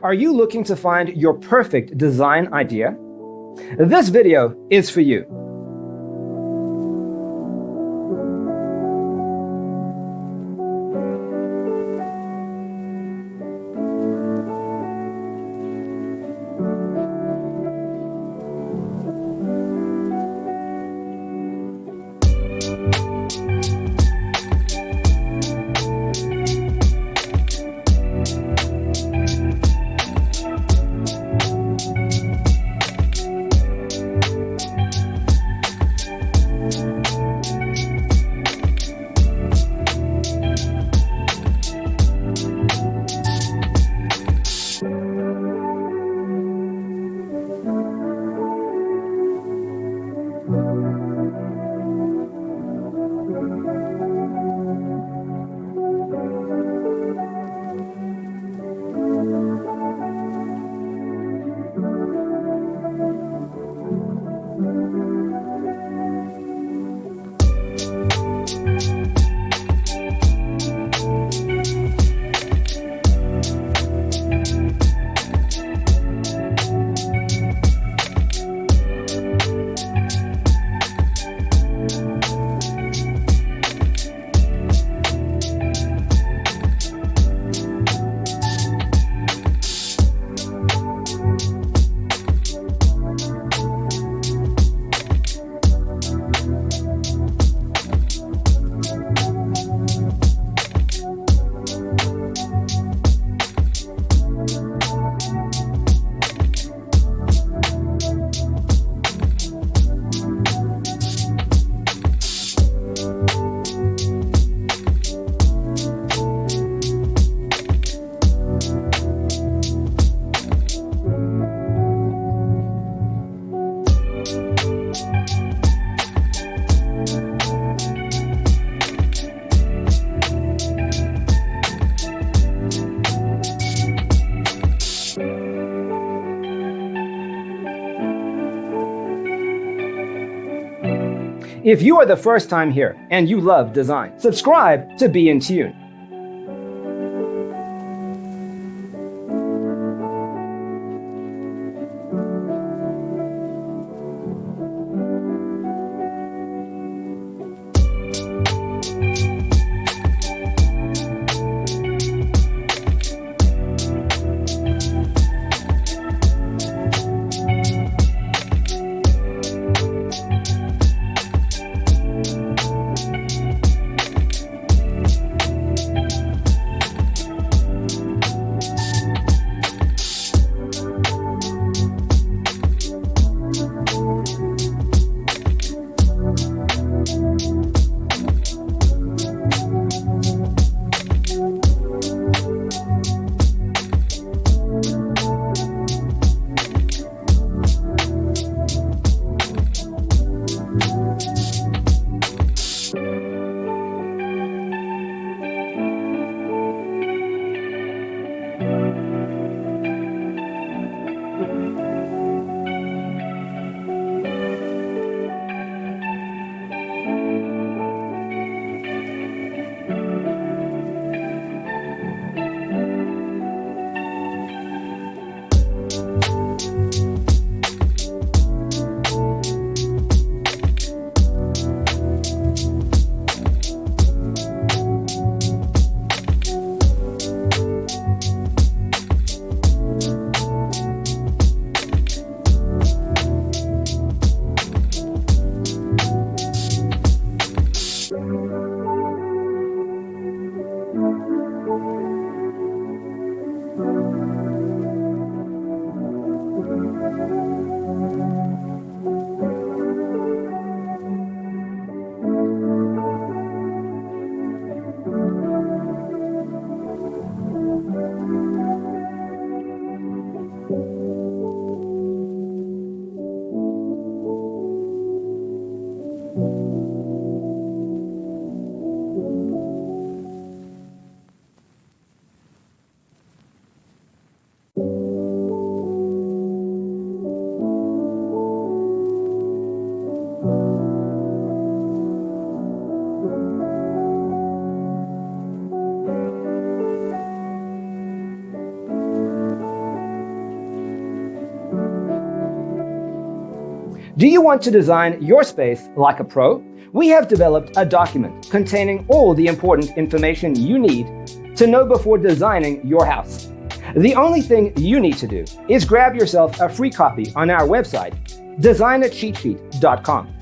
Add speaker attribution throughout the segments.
Speaker 1: Are you looking to find your perfect design idea? This video is for you. If you are the first time here and you love design, subscribe to Be in Tune. Do you want to design your space like a pro? We have developed a document containing all the important information you need to know before designing your house. The only thing you need to do is grab yourself a free copy on our website, designercheatsheet.com.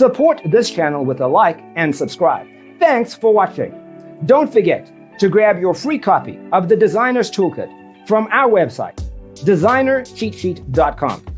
Speaker 1: Support this channel with a like and subscribe. Thanks for watching. Don't forget to grab your free copy of the Designer's Toolkit from our website, designercheatsheet.com.